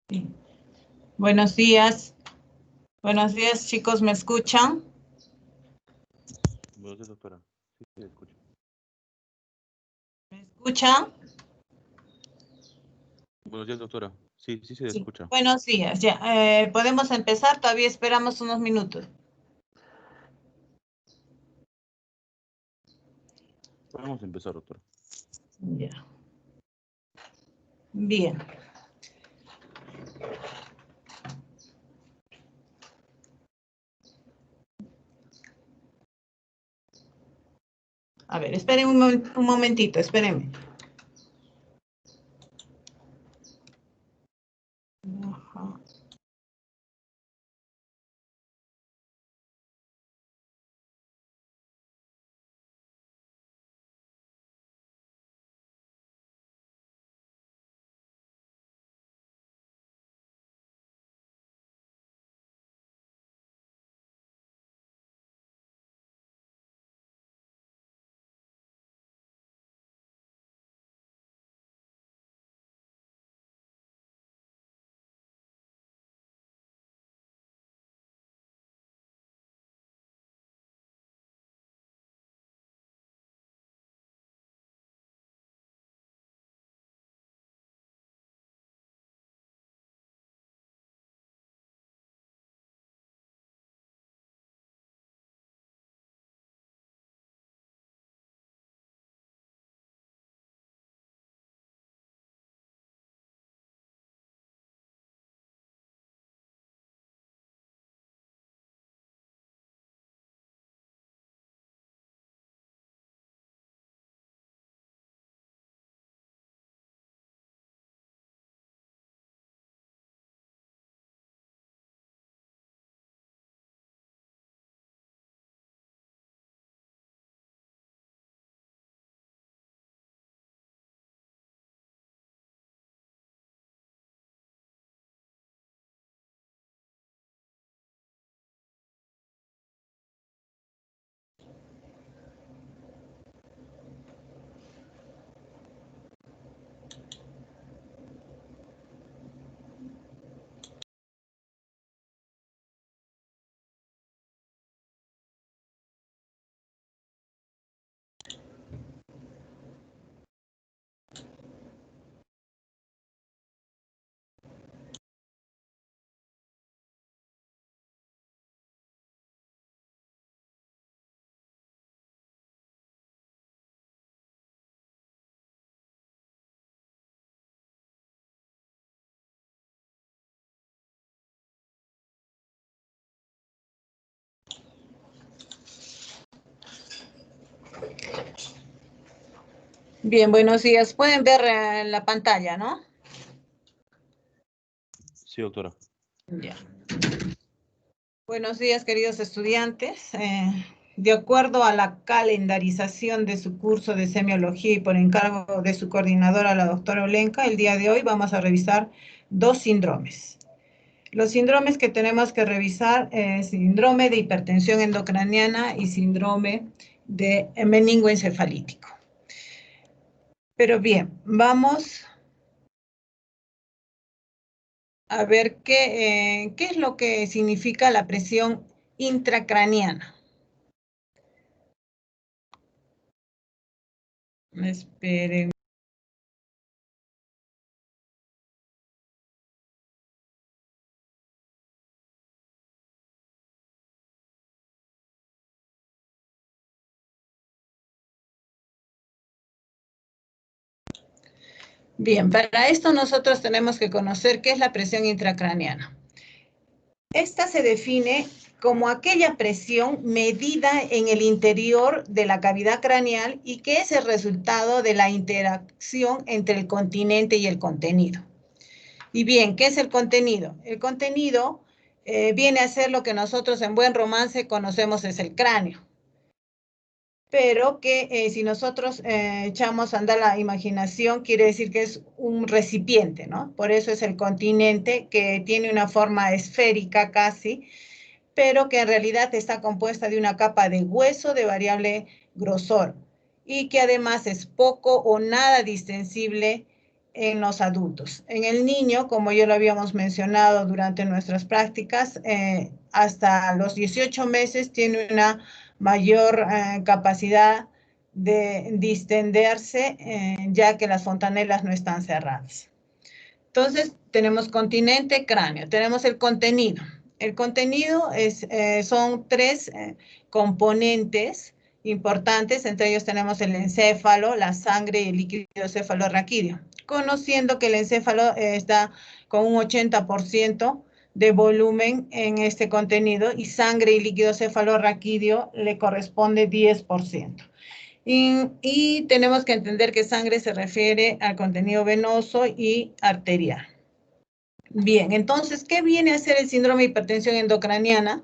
Sí. Buenos días. Buenos días, chicos, ¿me escuchan? Buenos días, doctora. Sí, sí, escucho. ¿Me escuchan? Buenos días, doctora. Sí, sí se Sí. escucha. Buenos días, ya. ¿Podemos empezar? Todavía esperamos unos minutos. Vamos a empezar, doctora. Ya. Bien. A ver, esperen un momentito, espérenme. Ajá. Bien, buenos días. Pueden ver en la pantalla, ¿no? Sí, doctora. Ya. Buenos días, queridos estudiantes. De acuerdo a la calendarización de su curso de semiología y por encargo de su coordinadora, la doctora Olenka, el día de hoy vamos a revisar dos síndromes. Los síndromes que tenemos que revisar es síndrome de hipertensión endocraniana y síndrome de meningoencefalítico. Pero bien, vamos a ver qué es lo que significa la presión intracraniana. Esperen. Bien, para esto nosotros tenemos que conocer qué es la presión intracraniana. Esta se define como aquella presión medida en el interior de la cavidad craneal y que es el resultado de la interacción entre el continente y el contenido. Y bien, ¿qué es el contenido? El contenido viene a ser lo que nosotros en buen romance conocemos es el cráneo. Pero que si nosotros echamos a andar la imaginación, quiere decir que es un recipiente, ¿no? Por eso es el continente, que tiene una forma esférica casi, pero que en realidad está compuesta de una capa de hueso de variable grosor y que además es poco o nada distensible en los adultos. En el niño, como ya lo habíamos mencionado durante nuestras prácticas, hasta los 18 meses tiene una mayor capacidad de distenderse, ya que las fontanelas no están cerradas. Entonces, tenemos continente, cráneo, tenemos el contenido. El contenido son tres componentes importantes, entre ellos tenemos el encéfalo, la sangre y el líquido cefalorraquídeo. Conociendo que el encéfalo está con un 80% de volumen en este contenido y sangre y líquido cefalorraquídeo le corresponde 10%. Y tenemos que entender que sangre se refiere al contenido venoso y arterial. Bien, entonces, ¿qué viene a ser el síndrome de hipertensión endocraniana?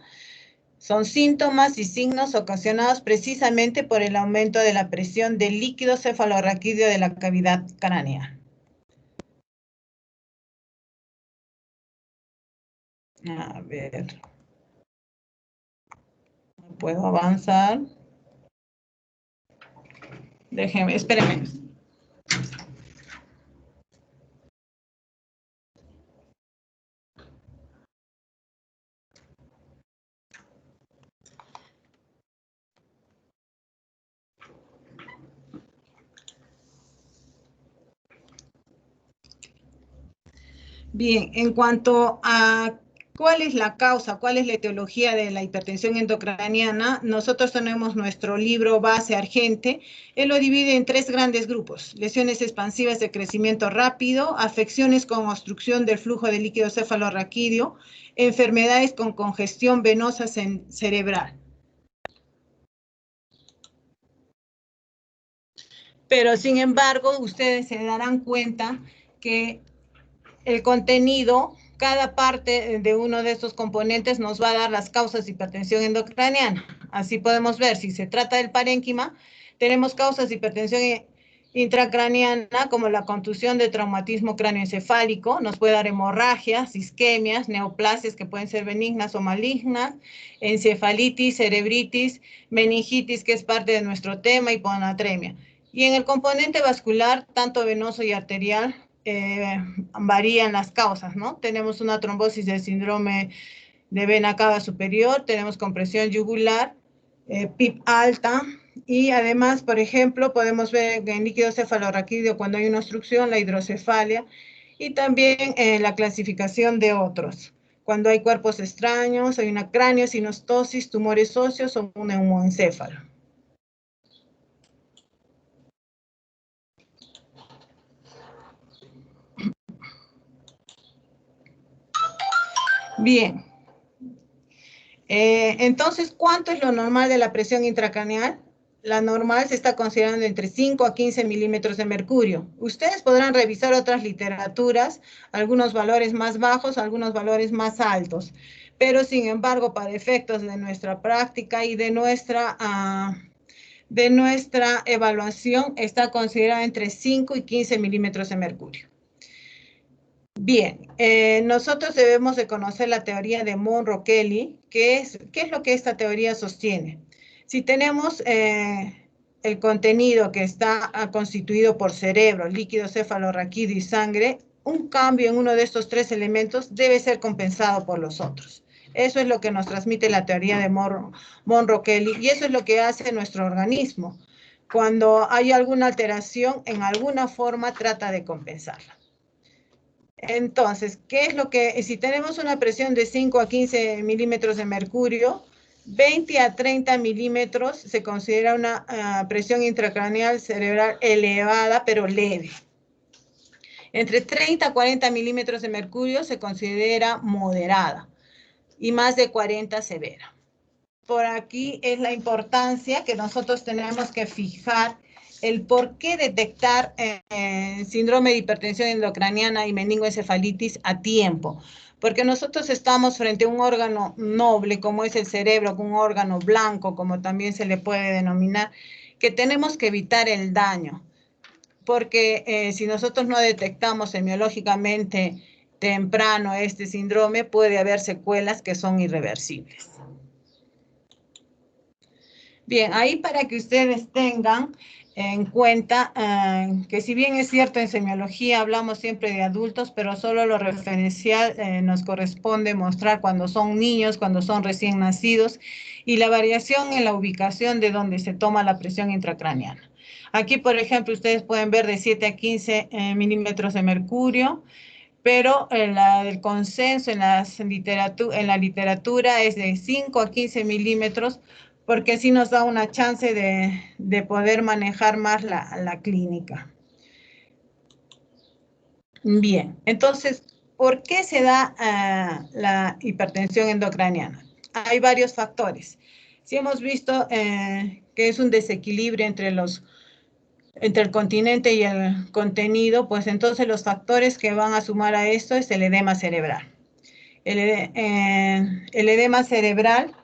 Son síntomas y signos ocasionados precisamente por el aumento de la presión del líquido cefalorraquídeo de la cavidad craneal. A ver. ¿Puedo avanzar? Déjenme, espérenme. Bien, en cuanto a cuál es la causa, cuál es la etiología de la hipertensión endocraniana, nosotros tenemos nuestro libro base Argente. Él lo divide en tres grandes grupos: lesiones expansivas de crecimiento rápido, afecciones con obstrucción del flujo de líquido cefalorraquídeo, enfermedades con congestión venosa cerebral. Pero, sin embargo, ustedes se darán cuenta que el contenido, cada parte de uno de estos componentes nos va a dar las causas de hipertensión endocraniana. Así podemos ver, si se trata del parénquima, tenemos causas de hipertensión intracraniana como la contusión de traumatismo cráneoencefálico, nos puede dar hemorragias, isquemias, neoplasias que pueden ser benignas o malignas, encefalitis, cerebritis, meningitis, que es parte de nuestro tema, hiponatremia. Y en el componente vascular, tanto venoso y arterial, varían las causas, ¿no? Tenemos una trombosis del síndrome de vena cava superior, tenemos compresión yugular, PIP alta, y además, por ejemplo, podemos ver en líquido cefalorraquídeo cuando hay una obstrucción, la hidrocefalia, y también la clasificación de otros. Cuando hay cuerpos extraños, hay una craneosinostosis, tumores óseos o un neumoencéfalo. Bien. Entonces, ¿cuánto es lo normal de la presión intracraneal? La normal se está considerando entre 5 a 15 milímetros de mercurio. Ustedes podrán revisar otras literaturas, algunos valores más bajos, algunos valores más altos. Pero, sin embargo, para efectos de nuestra práctica y de nuestra evaluación, está considerada entre 5 y 15 milímetros de mercurio. Bien, nosotros debemos de conocer la teoría de Monro-Kelly. ¿Qué es lo que esta teoría sostiene? Si tenemos el contenido que está constituido por cerebro, líquido cefalorraquídeo y sangre, un cambio en uno de estos tres elementos debe ser compensado por los otros. Eso es lo que nos transmite la teoría de Monro-Kelly y eso es lo que hace nuestro organismo. Cuando hay alguna alteración, en alguna forma trata de compensarla. Entonces, ¿qué es lo que, si tenemos una presión de 5 a 15 milímetros de mercurio, 20 a 30 milímetros se considera una presión intracraneal cerebral elevada, pero leve. Entre 30 a 40 milímetros de mercurio se considera moderada y más de 40 severa. Por aquí es la importancia que nosotros tenemos que fijar el por qué detectar síndrome de hipertensión endocraniana y meningoencefalitis a tiempo. Porque nosotros estamos frente a un órgano noble, como es el cerebro, un órgano blanco, como también se le puede denominar, que tenemos que evitar el daño. Porque si nosotros no detectamos semiológicamente temprano este síndrome, puede haber secuelas que son irreversibles. Bien, ahí para que ustedes tengan en cuenta que si bien es cierto en semiología hablamos siempre de adultos, pero solo lo referencial nos corresponde mostrar cuando son niños, cuando son recién nacidos y la variación en la ubicación de donde se toma la presión intracraneana. Aquí, por ejemplo, ustedes pueden ver de 7 a 15 milímetros de mercurio, pero el consenso en la literatura es de 5 a 15 milímetros, porque así nos da una chance de poder manejar más la clínica. Bien, entonces, ¿por qué se da la hipertensión endocraniana? Hay varios factores. Si hemos visto que es un desequilibrio entre el continente y el contenido, pues entonces los factores que van a sumar a esto es el edema cerebral. El edema cerebral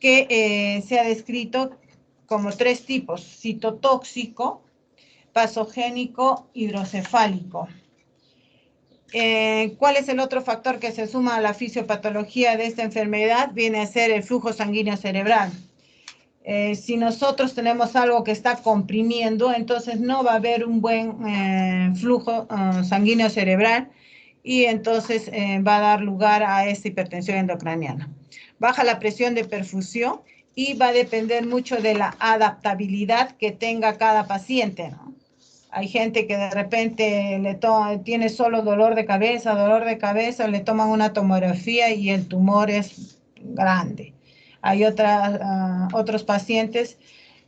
que se ha descrito como 3 tipos: citotóxico, pasogénico, hidrocefálico. ¿Cuál es el otro factor que se suma a la fisiopatología de esta enfermedad? Viene a ser el flujo sanguíneo cerebral. Si nosotros tenemos algo que está comprimiendo, entonces no va a haber un buen flujo sanguíneo cerebral y entonces va a dar lugar a esta hipertensión endocraniana. Baja la presión de perfusión y va a depender mucho de la adaptabilidad que tenga cada paciente, ¿no? Hay gente que de repente tiene solo dolor de cabeza, le toman una tomografía y el tumor es grande. Hay otros pacientes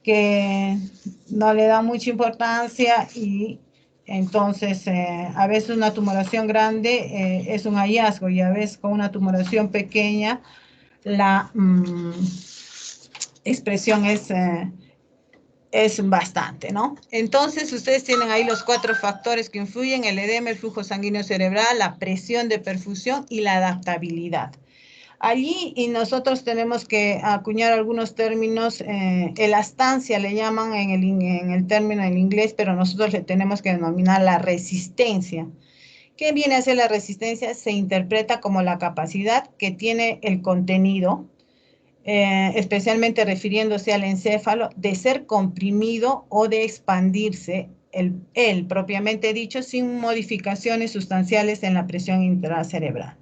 que no le dan mucha importancia y entonces a veces una tumoración grande es un hallazgo y a veces con una tumoración pequeña la expresión es bastante, ¿no? Entonces, ustedes tienen ahí los 4 factores que influyen: el edema, el flujo sanguíneo cerebral, la presión de perfusión y la adaptabilidad. Allí y nosotros tenemos que acuñar algunos términos, elastancia le llaman en el término en inglés, pero nosotros le tenemos que denominar la resistencia. ¿Qué viene a ser la resistencia? Se interpreta como la capacidad que tiene el contenido, especialmente refiriéndose al encéfalo, de ser comprimido o de expandirse, él propiamente dicho, sin modificaciones sustanciales en la presión intracerebral.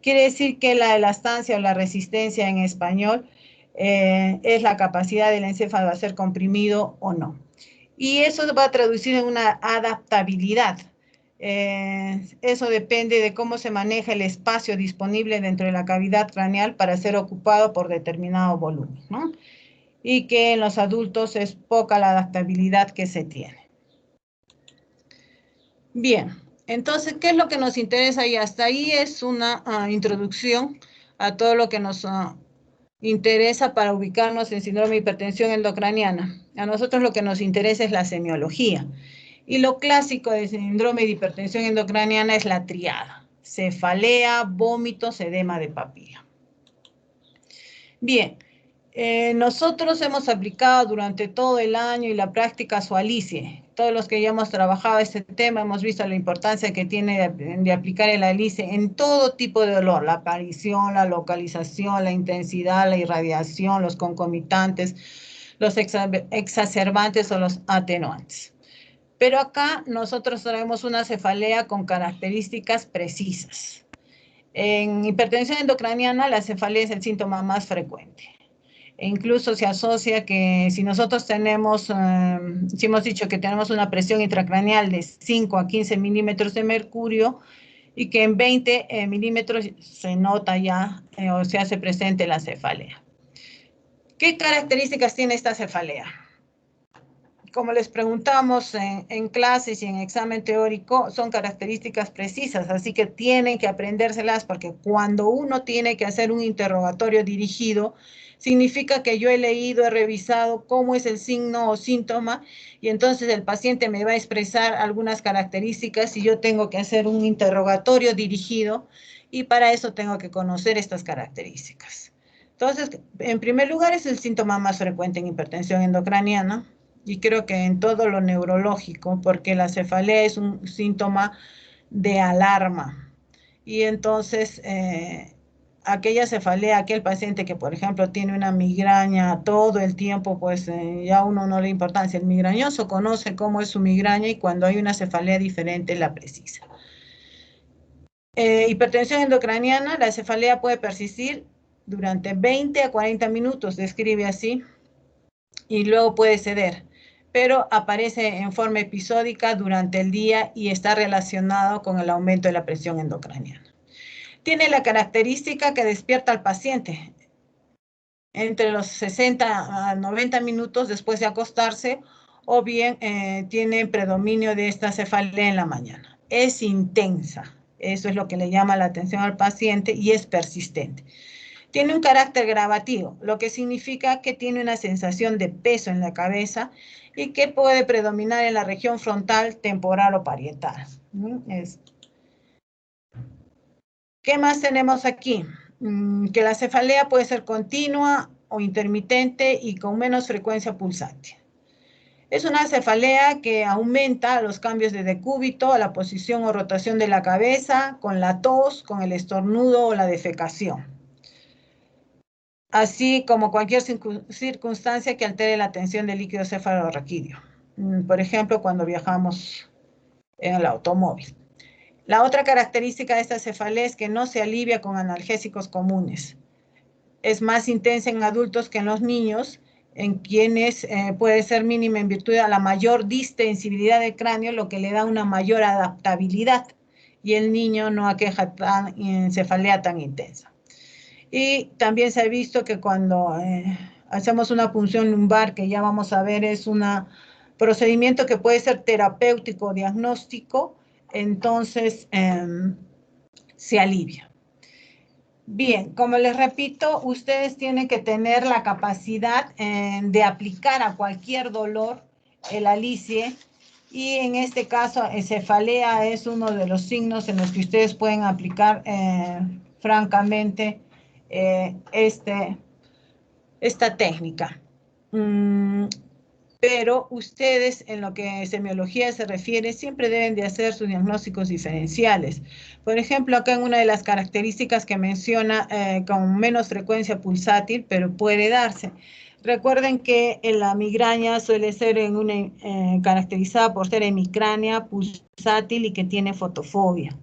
Quiere decir que la elastancia o la resistencia en español es la capacidad del encéfalo a ser comprimido o no. Y eso va a traducir en una adaptabilidad. Eso depende de cómo se maneja el espacio disponible dentro de la cavidad craneal para ser ocupado por determinado volumen, ¿no? Y que en los adultos es poca la adaptabilidad que se tiene. Bien, entonces, ¿qué es lo que nos interesa? Y hasta ahí es una introducción a todo lo que nos interesa para ubicarnos en síndrome de hipertensión endocraniana. A nosotros lo que nos interesa es la semiología. Y lo clásico de síndrome de hipertensión endocraniana es la triada: cefalea, vómitos, edema de papila. Bien, nosotros hemos aplicado durante todo el año y la práctica su ALICE. Todos los que ya hemos trabajado este tema hemos visto la importancia que tiene de aplicar el ALICE en todo tipo de dolor: la aparición, la localización, la intensidad, la irradiación, los concomitantes, los exacerbantes o los atenuantes. Pero acá nosotros traemos una cefalea con características precisas. En hipertensión endocraniana, la cefalea es el síntoma más frecuente. E incluso se asocia que si nosotros tenemos, si hemos dicho que tenemos una presión intracraneal de 5 a 15 milímetros de mercurio y que en 20 milímetros se nota ya o se hace presente la cefalea. ¿Qué características tiene esta cefalea? Como les preguntamos en clases y en examen teórico, son características precisas, así que tienen que aprendérselas, porque cuando uno tiene que hacer un interrogatorio dirigido, significa que yo he leído, he revisado cómo es el signo o síntoma, y entonces el paciente me va a expresar algunas características y yo tengo que hacer un interrogatorio dirigido, y para eso tengo que conocer estas características. Entonces, en primer lugar, es el síntoma más frecuente en hipertensión endocraniana, y creo que en todo lo neurológico, porque la cefalea es un síntoma de alarma. Y entonces aquella cefalea, aquel paciente que, por ejemplo, tiene una migraña todo el tiempo, pues ya a uno no le importancia. El migrañoso conoce cómo es su migraña y cuando hay una cefalea diferente la precisa. Hipertensión endocraniana, la cefalea puede persistir durante 20 a 40 minutos, describe así, y luego puede ceder, pero aparece en forma episódica durante el día y está relacionado con el aumento de la presión endocraniana. Tiene la característica que despierta al paciente entre los 60 a 90 minutos después de acostarse, o bien tiene predominio de esta cefalea en la mañana. Es intensa, eso es lo que le llama la atención al paciente y es persistente. Tiene un carácter gravativo, lo que significa que tiene una sensación de peso en la cabeza y que puede predominar en la región frontal, temporal o parietal. ¿Qué más tenemos aquí? Que la cefalea puede ser continua o intermitente y con menos frecuencia pulsante. Es una cefalea que aumenta los cambios de decúbito, a la posición o rotación de la cabeza, con la tos, con el estornudo o la defecación, así como cualquier circunstancia que altere la tensión del líquido cefalorraquídeo. Por ejemplo, cuando viajamos en el automóvil. La otra característica de esta cefalea es que no se alivia con analgésicos comunes. Es más intensa en adultos que en los niños, en quienes puede ser mínima en virtud de la mayor distensibilidad del cráneo, lo que le da una mayor adaptabilidad, y el niño no aqueja cefalea tan intensa. Y también se ha visto que cuando hacemos una punción lumbar, que ya vamos a ver, es un procedimiento que puede ser terapéutico, diagnóstico, entonces se alivia. Bien, como les repito, ustedes tienen que tener la capacidad de aplicar a cualquier dolor el Alicie, y en este caso cefalea es uno de los signos en los que ustedes pueden aplicar francamente esta técnica. Pero ustedes, en lo que a semiología se refiere, siempre deben de hacer sus diagnósticos diferenciales. Por ejemplo, acá en una de las características que menciona, con menos frecuencia pulsátil, pero puede darse. Recuerden que la migraña suele ser caracterizada por ser hemicránea, pulsátil y que tiene fotofobia.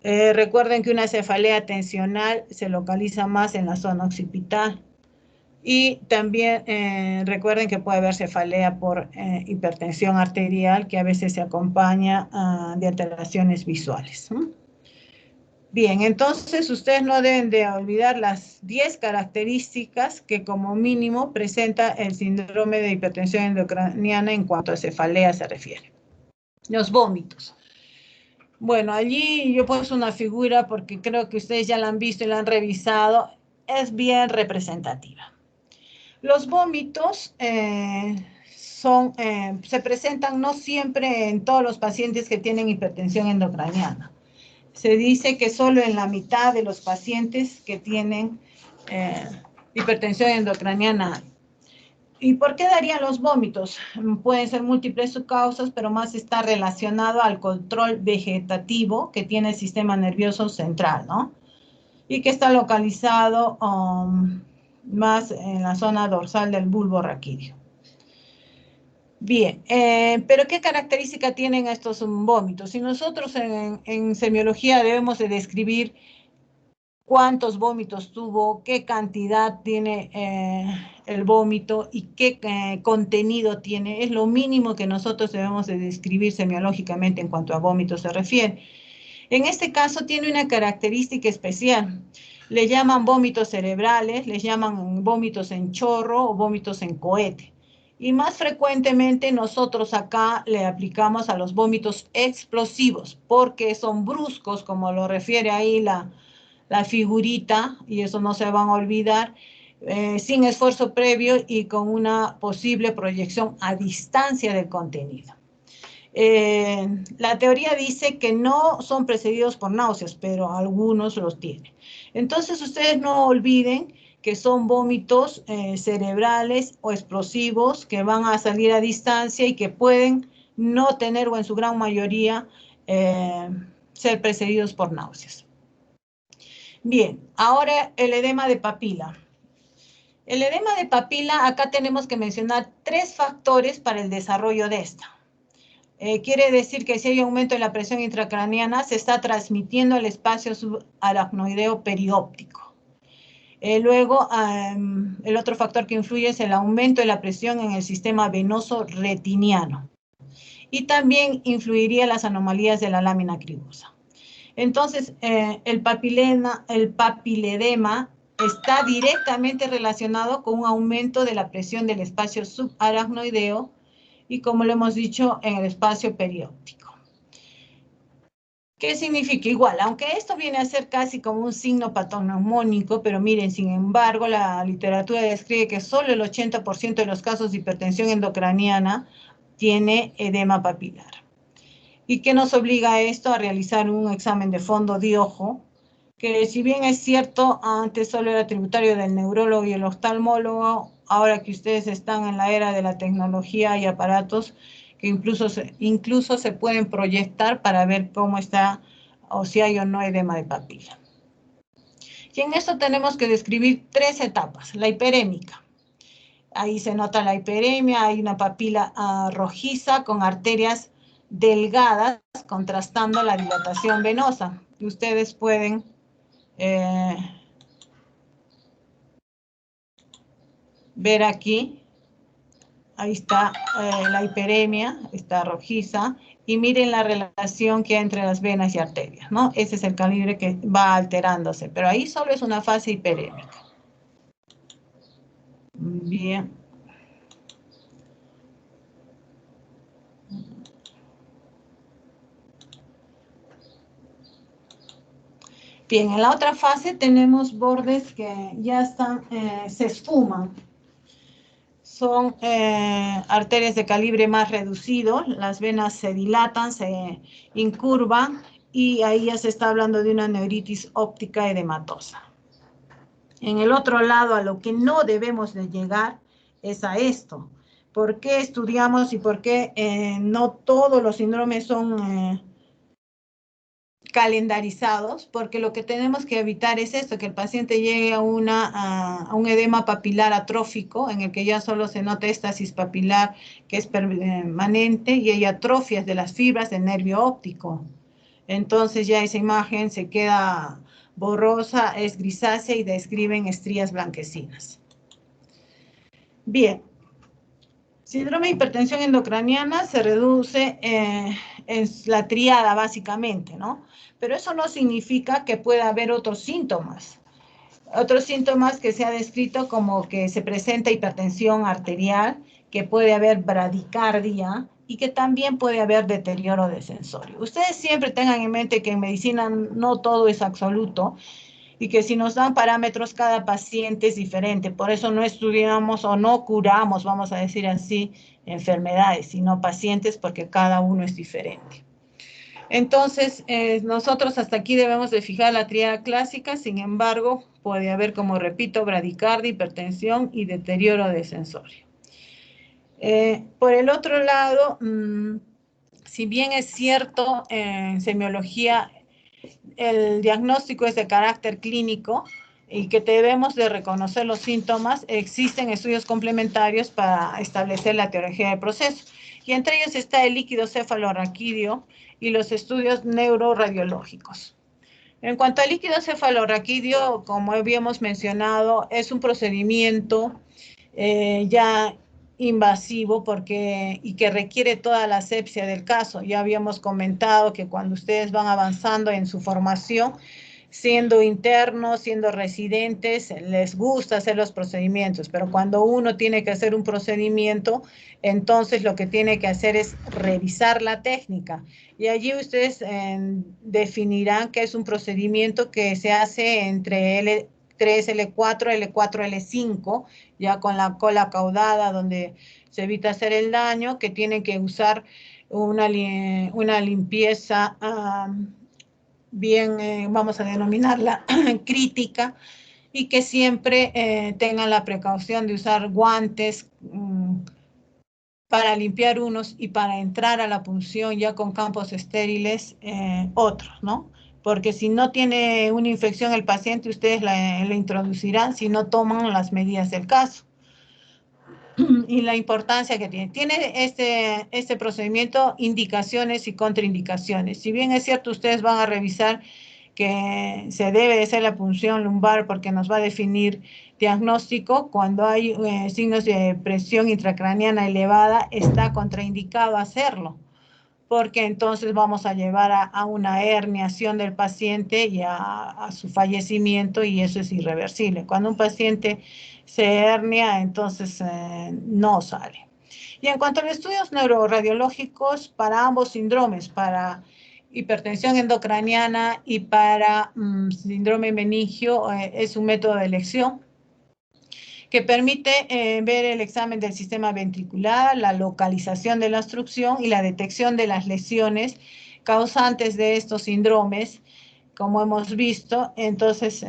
Recuerden que una cefalea tensional se localiza más en la zona occipital. Y también recuerden que puede haber cefalea por hipertensión arterial, que a veces se acompaña de alteraciones visuales. Bien, entonces ustedes no deben de olvidar las 10 características que como mínimo presenta el síndrome de hipertensión endocraniana en cuanto a cefalea se refiere. Los vómitos. Bueno, allí yo puse una figura porque creo que ustedes ya la han visto y la han revisado. Es bien representativa. Los vómitos se presentan no siempre en todos los pacientes que tienen hipertensión endocraniana. Se dice que solo en la mitad de los pacientes que tienen hipertensión endocraniana. ¿Y por qué darían los vómitos? Pueden ser múltiples causas, pero más está relacionado al control vegetativo que tiene el sistema nervioso central, ¿no? Y que está localizado más en la zona dorsal del bulbo raquídeo. Bien, pero ¿qué característica tienen estos vómitos? Si nosotros en semiología debemos de describir cuántos vómitos tuvo, qué cantidad tiene el vómito y qué contenido tiene, es lo mínimo que nosotros debemos de describir semiológicamente en cuanto a vómitos se refiere. En este caso tiene una característica especial. Le llaman vómitos cerebrales, les llaman vómitos en chorro o vómitos en cohete. Y más frecuentemente nosotros acá le aplicamos a los vómitos explosivos, porque son bruscos, como lo refiere ahí la figurita, y eso no se van a olvidar, sin esfuerzo previo y con una posible proyección a distancia del contenido. La teoría dice que no son precedidos por náuseas, pero algunos los tienen. Entonces, ustedes no olviden que son vómitos cerebrales o explosivos que van a salir a distancia y que pueden no tener, o en su gran mayoría, ser precedidos por náuseas. Bien, ahora el edema de papila. El edema de papila, acá tenemos que mencionar 3 factores para el desarrollo de esta. Quiere decir que si hay aumento en la presión intracraneana, se está transmitiendo al espacio subaracnoideo perióptico. Luego, el otro factor que influye es el aumento de la presión en el sistema venoso retiniano. Y también influiría las anomalías de la lámina cribosa. Entonces, el papiledema está directamente relacionado con un aumento de la presión del espacio subaracnoideo y, como lo hemos dicho, en el espacio perióptico. ¿Qué significa? Igual, aunque esto viene a ser casi como un signo patoneumónico, pero miren, sin embargo, la literatura describe que solo el 80% de los casos de hipertensión endocraniana tiene edema papilar. ¿Y qué nos obliga a esto? A realizar un examen de fondo de ojo, que si bien es cierto, antes solo era tributario del neurólogo y el oftalmólogo, ahora que ustedes están en la era de la tecnología y aparatos que incluso se pueden proyectar para ver cómo está o si hay o no edema de papila. Y en esto tenemos que describir 3 etapas. La hiperémica. Ahí se nota la hiperemia, hay una papila rojiza con arterias delgadas, contrastando la dilatación venosa. Ustedes pueden ver aquí, ahí está la hiperemia, está rojiza, y miren la relación que hay entre las venas y arterias, ¿no? Ese es el calibre que va alterándose, pero ahí solo es una fase hiperémica. Bien. Bien, en la otra fase tenemos bordes que ya están, se esfuman. Son arterias de calibre más reducido, las venas se dilatan, se incurvan y ahí ya se está hablando de una neuritis óptica edematosa. En el otro lado, a lo que no debemos de llegar es a esto. ¿Por qué estudiamos y por qué no todos los síndromes son calendarizados? Porque lo que tenemos que evitar es esto, que el paciente llegue a un edema papilar atrófico, en el que ya solo se nota éstasis papilar, que es permanente, y hay atrofias de las fibras del nervio óptico. Entonces ya esa imagen se queda borrosa, es grisácea y describen estrías blanquecinas. Bien. Síndrome de hipertensión endocraniana se reduce en la triada, básicamente, ¿no? Pero eso no significa que pueda haber otros síntomas. Otros síntomas que se ha descrito como que se presenta hipertensión arterial, que puede haber bradicardia y que también puede haber deterioro de sensorio. Ustedes siempre tengan en mente que en medicina no todo es absoluto, y que si nos dan parámetros, cada paciente es diferente. Por eso no estudiamos o no curamos, vamos a decir así, enfermedades, sino pacientes, porque cada uno es diferente. Entonces, nosotros hasta aquí debemos de fijar la tríada clásica. Sin embargo, puede haber, como repito, bradicardia, hipertensión y deterioro de sensorio. Por el otro lado, si bien es cierto, en semiología el diagnóstico es de carácter clínico y que debemos de reconocer los síntomas, existen estudios complementarios para establecer la etiología del proceso. Y entre ellos está el líquido cefalorraquídeo y los estudios neuroradiológicos. En cuanto al líquido cefalorraquídeo, como habíamos mencionado, es un procedimiento ya invasivo y que requiere toda la asepsia del caso. Ya habíamos comentado que cuando ustedes van avanzando en su formación, siendo internos, siendo residentes, les gusta hacer los procedimientos, pero cuando uno tiene que hacer un procedimiento, entonces lo que tiene que hacer es revisar la técnica. Y allí ustedes definirán que es un procedimiento que se hace entre L3, L4, L4, L5, ya con la cola caudada, donde se evita hacer el daño, que tienen que usar una limpieza bien, vamos a denominarla crítica, y que siempre tengan la precaución de usar guantes para limpiar unos y para entrar a la punción ya con campos estériles otros, ¿no? porque si no tiene una infección el paciente, ustedes la introducirán si no toman las medidas del caso. Y la importancia que tiene. Tiene este procedimiento indicaciones y contraindicaciones. Si bien es cierto, ustedes van a revisar que se debe de hacer la punción lumbar porque nos va a definir diagnóstico. Cuando hay signos de presión intracraneana elevada, está contraindicado hacerlo, porque entonces vamos a llevar a una herniación del paciente y a su fallecimiento, y eso es irreversible. Cuando un paciente se hernia, entonces no sale. Y en cuanto a los estudios neuroradiológicos para ambos síndromes, para hipertensión endocraniana y para síndrome meningio, es un método de elección que permite ver el examen del sistema ventricular, la localización de la obstrucción y la detección de las lesiones causantes de estos síndromes, como hemos visto. Entonces,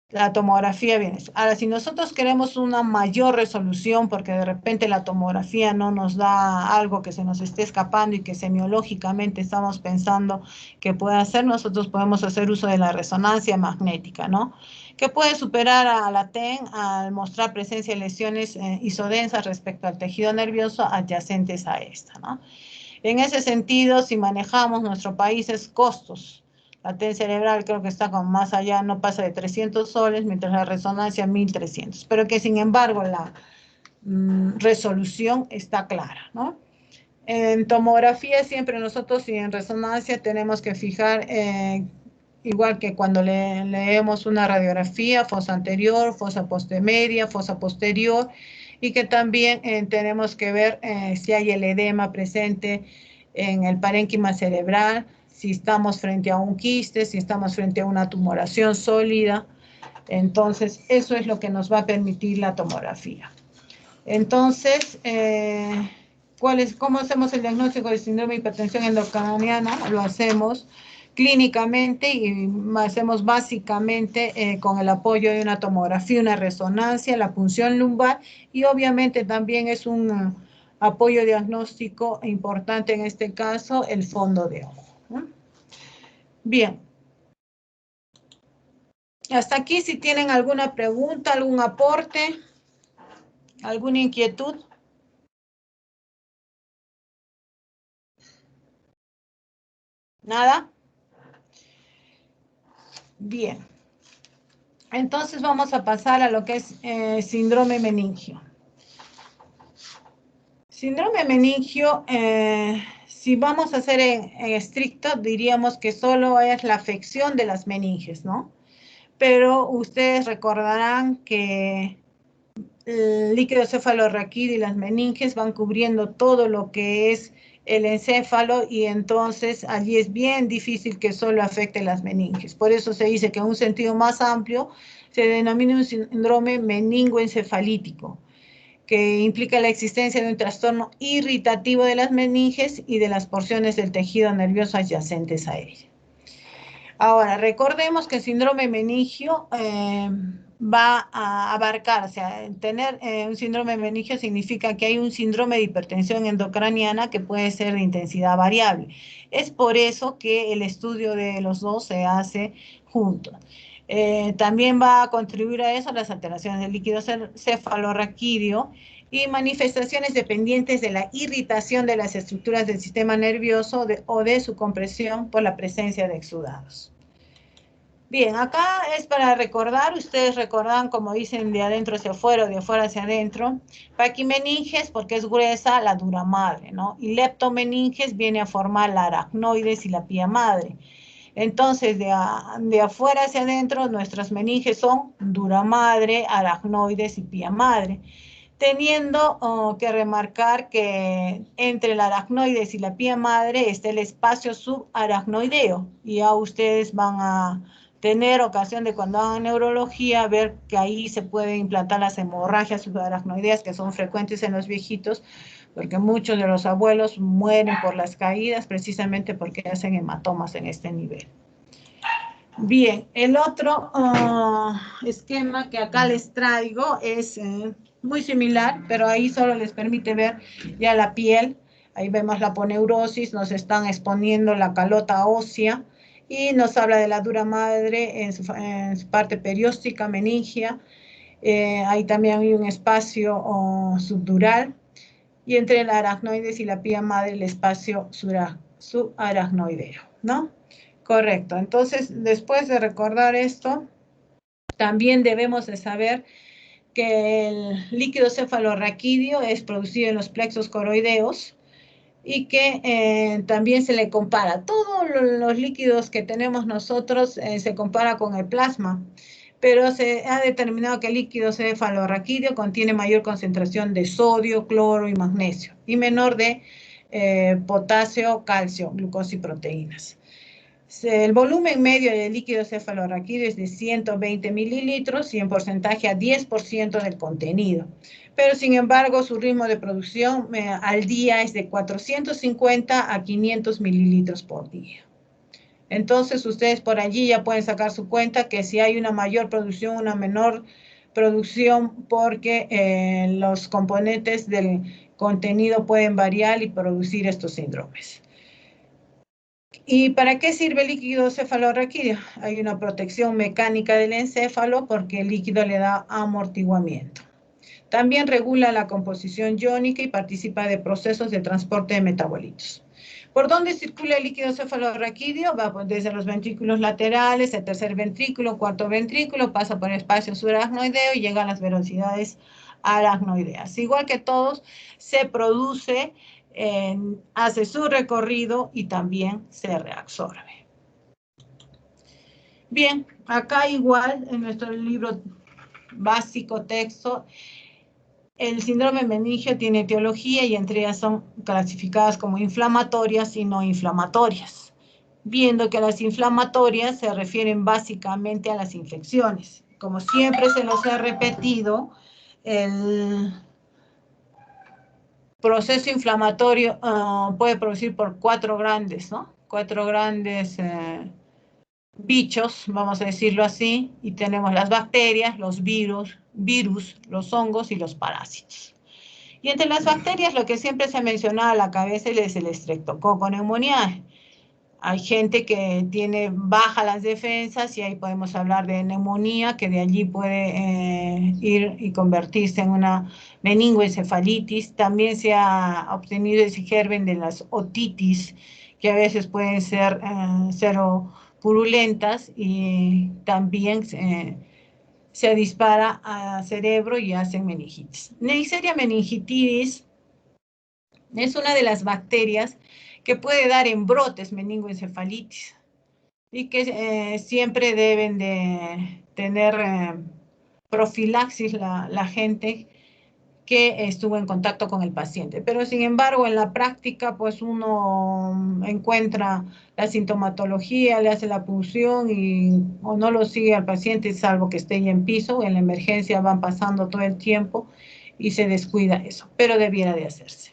la tomografía viene. Ahora, si nosotros queremos una mayor resolución, porque de repente la tomografía no nos da algo que se nos esté escapando y que semiológicamente estamos pensando que puede hacer, nosotros podemos hacer uso de la resonancia magnética, ¿no? Que puede superar a la TEN al mostrar presencia de lesiones isodensas respecto al tejido nervioso adyacentes a esta, ¿no? En ese sentido, si manejamos nuestro país, es costos. La TEN cerebral creo que está con más allá, no pasa de 300 soles, mientras la resonancia 1.300. Pero que sin embargo la resolución está clara, ¿no? En tomografía siempre nosotros y en resonancia tenemos que fijar, igual que cuando leemos una radiografía, fosa anterior, fosa postmedia, fosa posterior, y que también tenemos que ver si hay el edema presente en el parénquima cerebral, si estamos frente a un quiste, si estamos frente a una tumoración sólida. Entonces, eso es lo que nos va a permitir la tomografía. Entonces, ¿cómo hacemos el diagnóstico de síndrome de hipertensión endocraniana? Lo hacemos clínicamente y hacemos básicamente con el apoyo de una tomografía, una resonancia, la punción lumbar, y obviamente también es un apoyo diagnóstico importante en este caso, el fondo de ojo. Bien. Hasta aquí, si tienen alguna pregunta, algún aporte, alguna inquietud. ¿Nada? Bien. Entonces vamos a pasar a lo que es síndrome meningio. Síndrome meningio, si vamos a hacer en estricto, diríamos que solo es la afección de las meninges, ¿no? Pero ustedes recordarán que el líquido cefalorraquídeo y las meninges van cubriendo todo lo que es el encéfalo, y entonces allí es bien difícil que solo afecte las meninges. Por eso se dice que en un sentido más amplio se denomina un síndrome meningoencefalítico, que implica la existencia de un trastorno irritativo de las meninges y de las porciones del tejido nervioso adyacentes a ella. Ahora, recordemos que el síndrome meningio va a abarcar, o sea, tener un síndrome meningio significa que hay un síndrome de hipertensión endocraniana que puede ser de intensidad variable. Es por eso que el estudio de los dos se hace juntos. También va a contribuir a eso las alteraciones del líquido cefalorraquídeo y manifestaciones dependientes de la irritación de las estructuras del sistema nervioso o de su compresión por la presencia de exudados. Bien, acá es para recordar, ustedes recordan como dicen de adentro hacia afuera o de afuera hacia adentro. Paquimeninges porque es gruesa, la dura madre, ¿no? Y leptomeninges viene a formar la aracnoides y la pía madre. Entonces, de afuera hacia adentro, nuestras meninges son dura madre, aracnoides y pía madre, teniendo que remarcar que entre la aracnoides y la pía madre está el espacio subaracnoideo, y ya ustedes van a tener ocasión de, cuando hagan neurología, ver que ahí se pueden implantar las hemorragias subaracnoideas, que son frecuentes en los viejitos, porque muchos de los abuelos mueren por las caídas precisamente porque hacen hematomas en este nivel. Bien, el otro esquema que acá les traigo es muy similar, pero ahí solo les permite ver ya la piel. Ahí vemos la aponeurosis, nos están exponiendo la calota ósea, y nos habla de la dura madre en su parte perióstica, meningia. Ahí también hay un espacio subdural, y entre el aracnoides y la pía madre el espacio subaracnoideo, ¿no? Correcto. Entonces, después de recordar esto, también debemos de saber que el líquido cefalorraquídeo es producido en los plexos coroideos y que también se le compara. Todos los líquidos que tenemos nosotros se compara con el plasma, pero se ha determinado que el líquido cefalorraquídeo contiene mayor concentración de sodio, cloro y magnesio, y menor de potasio, calcio, glucosa y proteínas. El volumen medio del líquido cefalorraquídeo es de 120 mililitros y en porcentaje a 10% del contenido. Pero sin embargo, su ritmo de producción al día es de 450 a 500 mililitros por día. Entonces, ustedes por allí ya pueden sacar su cuenta que si hay una mayor producción, una menor producción, porque los componentes del contenido pueden variar y producir estos síndromes. ¿Y para qué sirve el líquido cefalorraquídeo? Hay una protección mecánica del encéfalo porque el líquido le da amortiguamiento. También regula la composición iónica y participa de procesos de transporte de metabolitos. ¿Por dónde circula el líquido cefalorraquídeo? Va desde los ventrículos laterales, el tercer ventrículo, cuarto ventrículo, pasa por el espacio subaracnoideo y llega a las velocidades aracnoideas. Igual que todos, se produce, hace su recorrido y también se reabsorbe. Bien, acá igual en nuestro libro básico texto, el síndrome meningio tiene etiología y entre ellas son clasificadas como inflamatorias y no inflamatorias, viendo que las inflamatorias se refieren básicamente a las infecciones. Como siempre se los he repetido, el proceso inflamatorio puede producir por cuatro grandes bichos, vamos a decirlo así, y tenemos las bacterias, los virus, los hongos y los parásitos. Y entre las bacterias, lo que siempre se menciona a la cabeza es el Streptococcus pneumoniae. Hay gente que tiene bajas las defensas y ahí podemos hablar de neumonía, que de allí puede ir y convertirse en una meningoencefalitis. También se ha obtenido ese germen de las otitis, que a veces pueden ser seropurulentas y también se dispara al cerebro y hacen meningitis. Neisseria meningitidis es una de las bacterias que puede dar en brotes meningoencefalitis y que siempre deben de tener profilaxis la gente que estuvo en contacto con el paciente. Pero sin embargo, en la práctica, pues uno encuentra la sintomatología, le hace la punción o no lo sigue al paciente, salvo que esté ya en piso. En la emergencia van pasando todo el tiempo y se descuida eso, pero debiera de hacerse.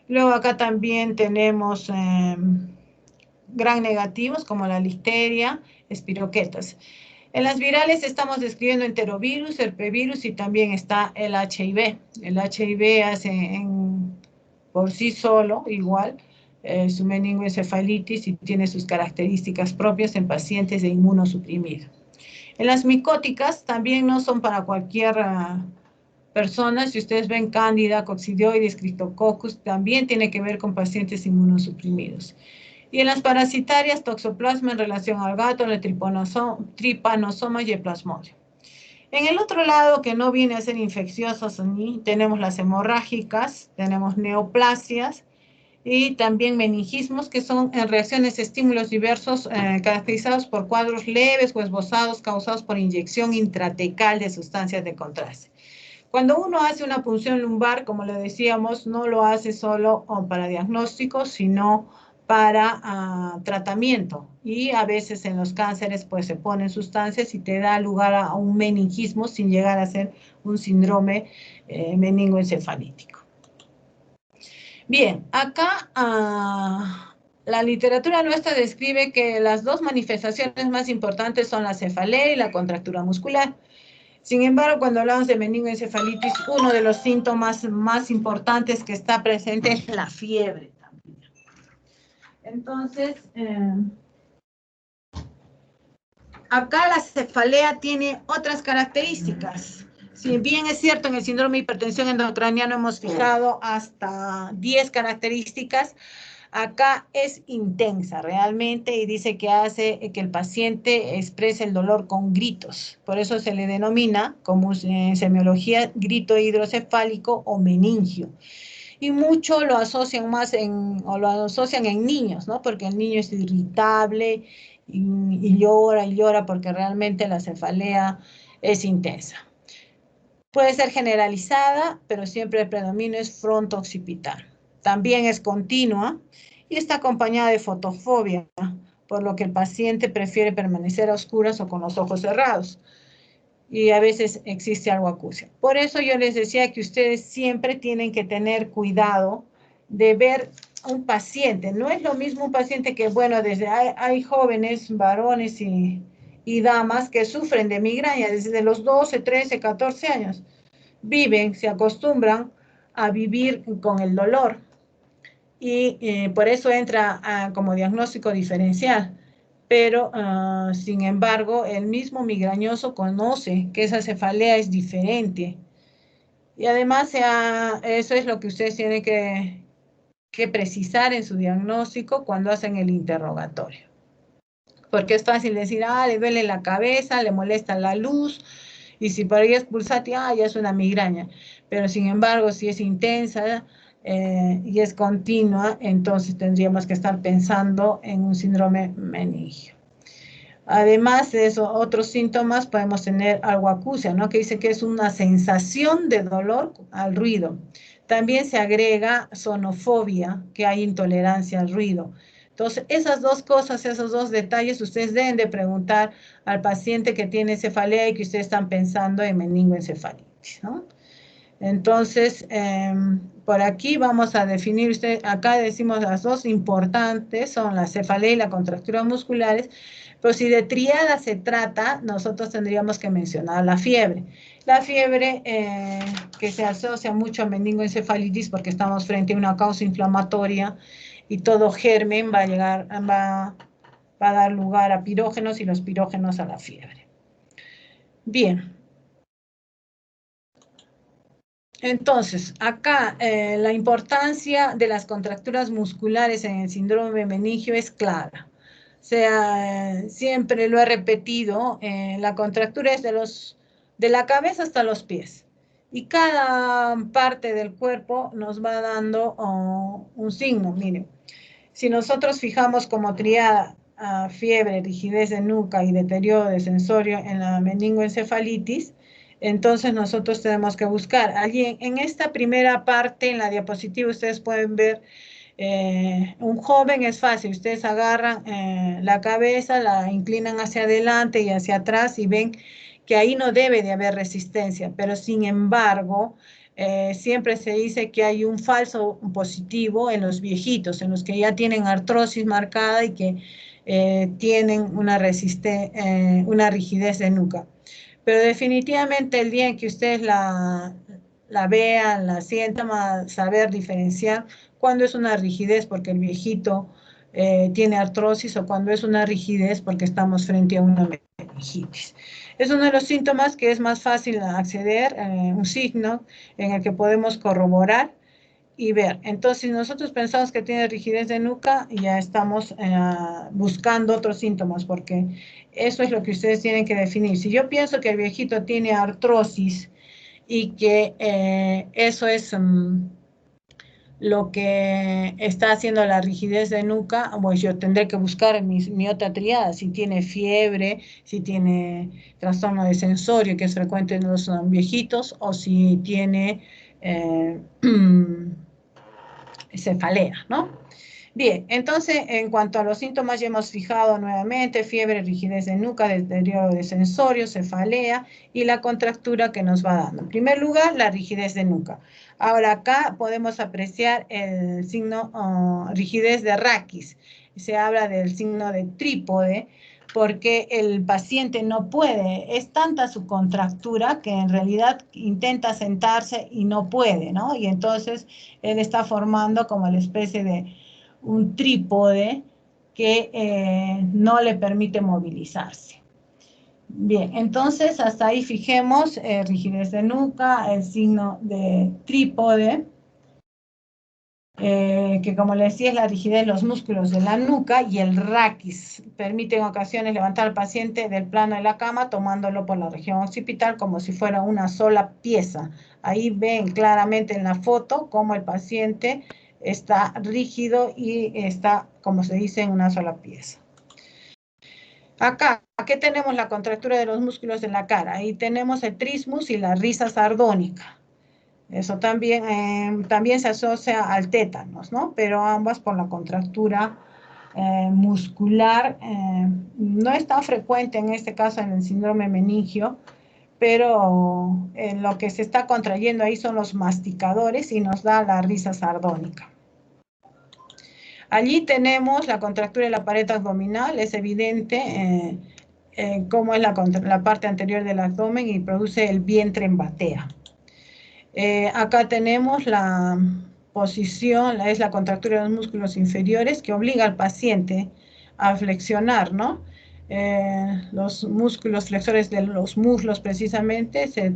Luego acá también tenemos gram negativos como la listeria, espiroquetas. En las virales estamos describiendo enterovirus, herpevirus y también está el HIV. El HIV hace por sí solo igual su meningoencefalitis y tiene sus características propias en pacientes de inmunosuprimido. En las micóticas también no son para cualquier persona. Si ustedes ven Cándida, Coccidioides, Cryptococcus, también tiene que ver con pacientes inmunosuprimidos. Y en las parasitarias, toxoplasma en relación al gato, el trypanosoma y el plasmodium. En el otro lado, que no viene a ser infecciosas, tenemos las hemorrágicas, tenemos neoplasias y también meningismos, que son en reacciones a estímulos diversos caracterizados por cuadros leves o esbozados causados por inyección intratecal de sustancias de contraste. Cuando uno hace una punción lumbar, como le decíamos, no lo hace solo para diagnóstico, sino para tratamiento. Y a veces en los cánceres pues se ponen sustancias y te da lugar a un meningismo sin llegar a ser un síndrome meningoencefalítico. Bien, acá la literatura nuestra describe que las dos manifestaciones más importantes son la cefalea y la contractura muscular. Sin embargo, cuando hablamos de meningoencefalitis, uno de los síntomas más importantes que está presente es la fiebre también. Entonces, acá la cefalea tiene otras características. Si bien es cierto, en el síndrome de hipertensión endocraniano hemos fijado hasta 10 características, acá es intensa realmente y dice que hace que el paciente exprese el dolor con gritos. Por eso se le denomina, como en semiología, grito hidrocefálico o meningio. Y mucho lo asocian o lo asocian en niños, ¿no? Porque el niño es irritable y llora porque realmente la cefalea es intensa. Puede ser generalizada, pero siempre el predominio es fronto-occipital. También es continua y está acompañada de fotofobia, por lo que el paciente prefiere permanecer a oscuras o con los ojos cerrados. Y a veces existe algo acusia. Por eso yo les decía que ustedes siempre tienen que tener cuidado de ver un paciente. No es lo mismo un paciente que, bueno, hay jóvenes, varones y damas que sufren de migraña desde los 12, 13, 14 años. Viven, se acostumbran a vivir con el dolor y por eso entra como diagnóstico diferencial. Pero, sin embargo, el mismo migrañoso conoce que esa cefalea es diferente. Y además, eso es lo que ustedes tienen que precisar en su diagnóstico cuando hacen el interrogatorio. Porque es fácil decir, le duele la cabeza, le molesta la luz, y si por ahí es pulsátil, ya es una migraña. Pero sin embargo, si es intensa y es continua, entonces tendríamos que estar pensando en un síndrome meningio. Además de eso, otros síntomas podemos tener algo acusia, ¿no? Que dice que es una sensación de dolor al ruido. También se agrega sonofobia, que hay intolerancia al ruido. Entonces, esas dos cosas, esos dos detalles, ustedes deben de preguntar al paciente que tiene cefalea y que ustedes están pensando en meningoencefalitis, ¿no? Entonces, por aquí vamos a definir, acá decimos las dos importantes, son la cefalea y la contractura musculares, pero si de triada se trata, nosotros tendríamos que mencionar la fiebre. La fiebre que se asocia mucho a meningoencefalitis porque estamos frente a una causa inflamatoria y todo germen va a dar lugar a pirógenos y los pirógenos a la fiebre. Bien. Entonces, acá la importancia de las contracturas musculares en el síndrome meningio es clara. O sea, siempre lo he repetido, la contractura es de la cabeza hasta los pies. Y cada parte del cuerpo nos va dando un signo. Miren, si nosotros fijamos como triada fiebre, rigidez de nuca y deterioro de sensorio en la meningoencefalitis, entonces nosotros tenemos que buscar. Allí en esta primera parte, en la diapositiva, ustedes pueden ver un joven, es fácil, ustedes agarran la cabeza, la inclinan hacia adelante y hacia atrás y ven que ahí no debe de haber resistencia, pero sin embargo, siempre se dice que hay un falso positivo en los viejitos, en los que ya tienen artrosis marcada y que tienen una rigidez de nuca. Pero definitivamente el día en que ustedes la vean, la sientan, van a saber diferenciar cuando es una rigidez porque el viejito tiene artrosis o cuando es una rigidez porque estamos frente a una meningitis. Es uno de los síntomas que es más fácil acceder, un signo en el que podemos corroborar y ver. Entonces, si nosotros pensamos que tiene rigidez de nuca, ya estamos buscando otros síntomas, porque eso es lo que ustedes tienen que definir. Si yo pienso que el viejito tiene artrosis y que eso es lo que está haciendo la rigidez de nuca, pues yo tendré que buscar mi otra triada, si tiene fiebre, si tiene trastorno de sensorio, que es frecuente en los viejitos, o si tiene cefalea, ¿no? Bien, entonces, en cuanto a los síntomas, ya hemos fijado nuevamente fiebre, rigidez de nuca, deterioro de sensorio, cefalea y la contractura que nos va dando. En primer lugar, la rigidez de nuca. Ahora acá podemos apreciar el signo rigidez de raquis. Se habla del signo de trípode porque el paciente no puede, es tanta su contractura que en realidad intenta sentarse y no puede, ¿no? Y entonces él está formando como la especie de un trípode que no le permite movilizarse. Bien, entonces hasta ahí fijemos rigidez de nuca, el signo de trípode, que como les decía es la rigidez de los músculos de la nuca, y el raquis. Permite en ocasiones levantar al paciente del plano de la cama tomándolo por la región occipital como si fuera una sola pieza. Ahí ven claramente en la foto cómo el paciente está rígido y está, como se dice, en una sola pieza. Acá, aquí tenemos la contractura de los músculos de la cara. Ahí tenemos el trismus y la risa sardónica. Eso también se asocia al tétanos, ¿no? Pero ambas por la contractura muscular. No es tan frecuente en este caso en el síndrome meningio, pero lo que se está contrayendo ahí son los masticadores y nos da la risa sardónica. Allí tenemos la contractura de la pared abdominal, es evidente cómo es la parte anterior del abdomen y produce el vientre en batea. Acá tenemos la posición, es la contractura de los músculos inferiores que obliga al paciente a flexionar, ¿no? Los músculos flexores de los muslos precisamente se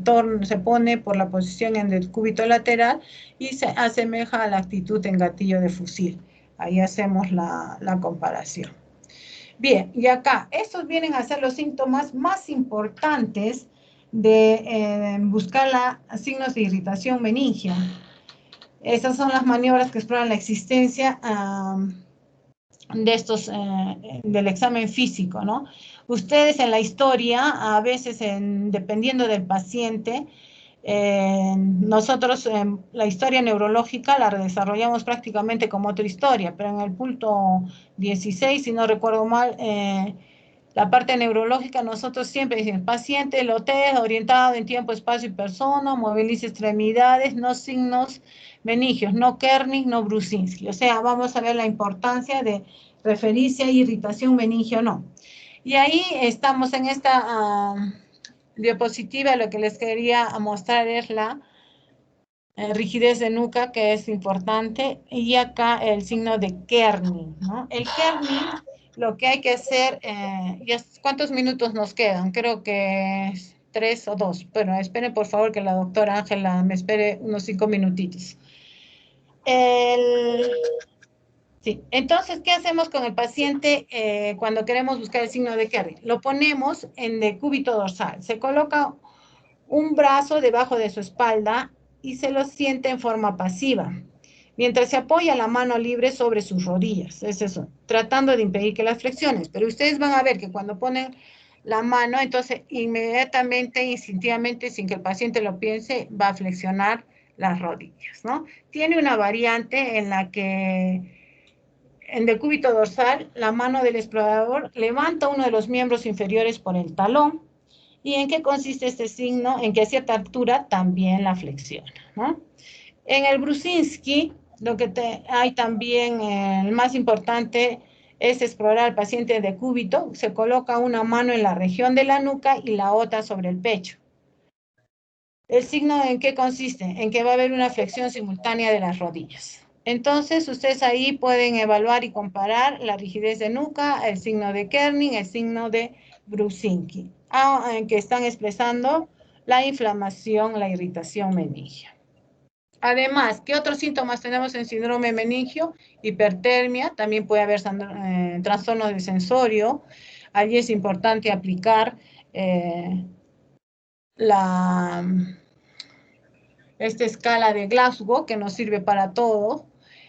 pone por la posición en el cúbito lateral y se asemeja a la actitud en gatillo de fusil. Ahí hacemos la comparación. Bien, y acá, estos vienen a ser los síntomas más importantes de buscar signos de irritación meningia. Esas son las maniobras que exploran la existencia de estos, del examen físico, ¿no? Ustedes en la historia, a veces dependiendo del paciente, nosotros la historia neurológica la desarrollamos prácticamente como otra historia, pero en el punto 16, si no recuerdo mal, la parte neurológica nosotros siempre decimos, paciente, lo test, orientado en tiempo, espacio y persona, moviliza extremidades, no signos meningios, no Kernig, no Brusinski. O sea, vamos a ver la importancia de referirse a irritación meningio o no. Y ahí estamos en esta diapositiva, lo que les quería mostrar es la rigidez de nuca, que es importante, y acá el signo de Kernig, ¿no? El Kernig, lo que hay que hacer, ¿cuántos minutos nos quedan? Creo que 3 o 2. Bueno, esperen por favor que la doctora Ángela me espere unos 5 minutitos. Sí. Entonces, ¿qué hacemos con el paciente cuando queremos buscar el signo de Kernig? Lo ponemos en decúbito dorsal. Se coloca un brazo debajo de su espalda y se lo siente en forma pasiva, mientras se apoya la mano libre sobre sus rodillas. Es eso, tratando de impedir que las flexiones. Pero ustedes van a ver que cuando ponen la mano, entonces inmediatamente, instintivamente, sin que el paciente lo piense, va a flexionar las rodillas, ¿no? Tiene una variante en la que en decúbito dorsal, la mano del explorador levanta uno de los miembros inferiores por el talón. ¿Y en qué consiste este signo? En que a cierta altura también la flexiona, ¿no? En el Brusinski, lo que hay también, el más importante, es explorar al paciente de decúbito. Se coloca una mano en la región de la nuca y la otra sobre el pecho. ¿El signo en qué consiste? En que va a haber una flexión simultánea de las rodillas. Entonces, ustedes ahí pueden evaluar y comparar la rigidez de nuca, el signo de Kernig, el signo de Brusinski, que están expresando la inflamación, la irritación meningia. Además, ¿qué otros síntomas tenemos en síndrome meningio? Hipertermia, también puede haber trastorno del sensorio. Allí es importante aplicar esta escala de Glasgow, que nos sirve para todo.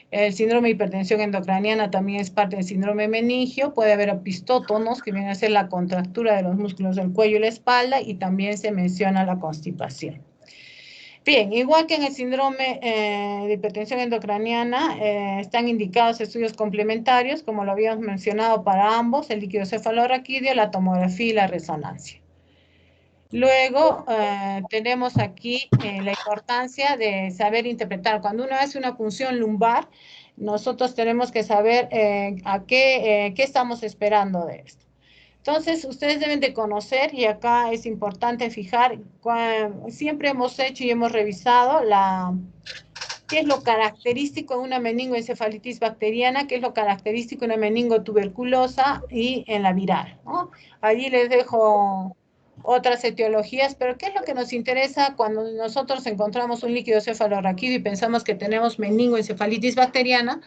El síndrome de hipertensión endocraniana también es parte del síndrome meningio. Puede haber epistótonos, que vienen a ser la contractura de los músculos del cuello y la espalda, y también se menciona la constipación. Bien, igual que en el síndrome de hipertensión endocraniana, están indicados estudios complementarios, como lo habíamos mencionado para ambos, el líquido cefalorraquídeo, la tomografía y la resonancia. Luego tenemos aquí la importancia de saber interpretar. Cuando uno hace una punción lumbar, nosotros tenemos que saber qué estamos esperando de esto. Entonces, ustedes deben de conocer, y acá es importante fijar, siempre hemos hecho y hemos revisado qué es lo característico de una meningoencefalitis bacteriana, qué es lo característico de una meningotuberculosa y en la viral, ¿no? Allí les dejo otras etiologías, pero ¿qué es lo que nos interesa cuando nosotros encontramos un líquido cefalorraquídeo y pensamos que tenemos meningoencefalitis bacteriana?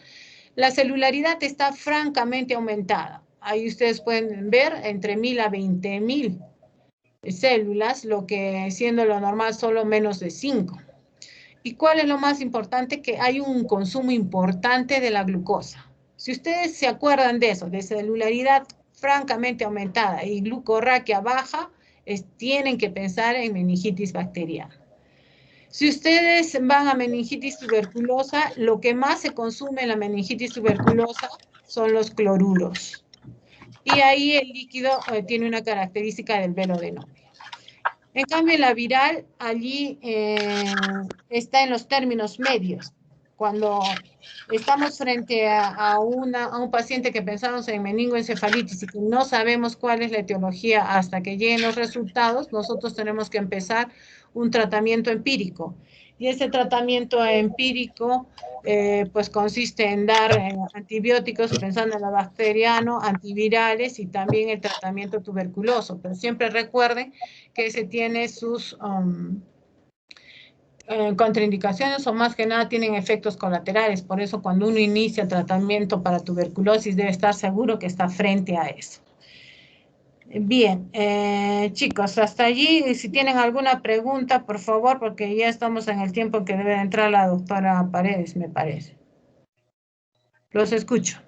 La celularidad está francamente aumentada. Ahí ustedes pueden ver entre 1000 a 20.000 células, lo que siendo lo normal solo menos de 5. ¿Y cuál es lo más importante? Que hay un consumo importante de la glucosa. Si ustedes se acuerdan de eso, de celularidad francamente aumentada y glucorraquia baja, tienen que pensar en meningitis bacteriana. Si ustedes van a meningitis tuberculosa, lo que más se consume en la meningitis tuberculosa son los cloruros. Y ahí el líquido tiene una característica del velo de novia. En cambio, la viral allí está en los términos medios. Cuando estamos frente a un paciente que pensamos en meningoencefalitis y que no sabemos cuál es la etiología hasta que lleguen los resultados, nosotros tenemos que empezar un tratamiento empírico. Y ese tratamiento empírico pues consiste en dar antibióticos, pensando en lo bacteriano, antivirales y también el tratamiento tuberculoso. Pero siempre recuerden que se tiene sus contraindicaciones o más que nada tienen efectos colaterales. Por eso cuando uno inicia tratamiento para tuberculosis debe estar seguro que está frente a eso. Bien, chicos, hasta allí, si tienen alguna pregunta, por favor, porque ya estamos en el tiempo que debe entrar la doctora Paredes, me parece. Los escucho.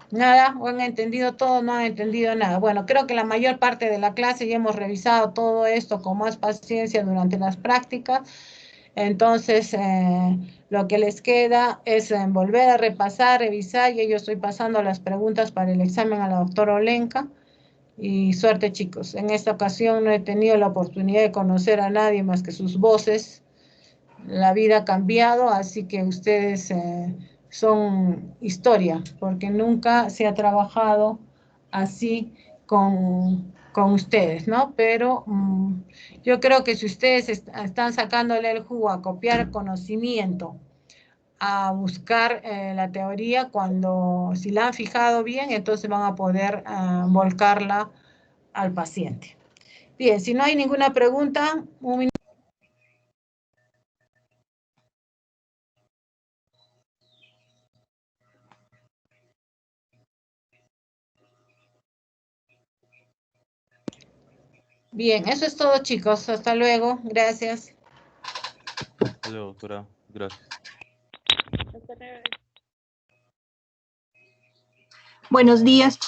Nada, o han entendido todo, no han entendido nada. Bueno, creo que la mayor parte de la clase ya hemos revisado todo esto con más paciencia durante las prácticas. Entonces, lo que les queda es volver a repasar, revisar, y yo estoy pasando las preguntas para el examen a la doctora Olenka. Y suerte, chicos. En esta ocasión no he tenido la oportunidad de conocer a nadie más que sus voces. La vida ha cambiado, así que ustedes son historia, porque nunca se ha trabajado así con ustedes, ¿no? Pero yo creo que si ustedes están sacándole el jugo a copiar conocimiento, a buscar la teoría, si la han fijado bien, entonces van a poder volcarla al paciente. Bien, si no hay ninguna pregunta, un minuto. Bien, eso es todo, chicos. Hasta luego. Gracias. Hasta luego, doctora. Gracias. Buenos días.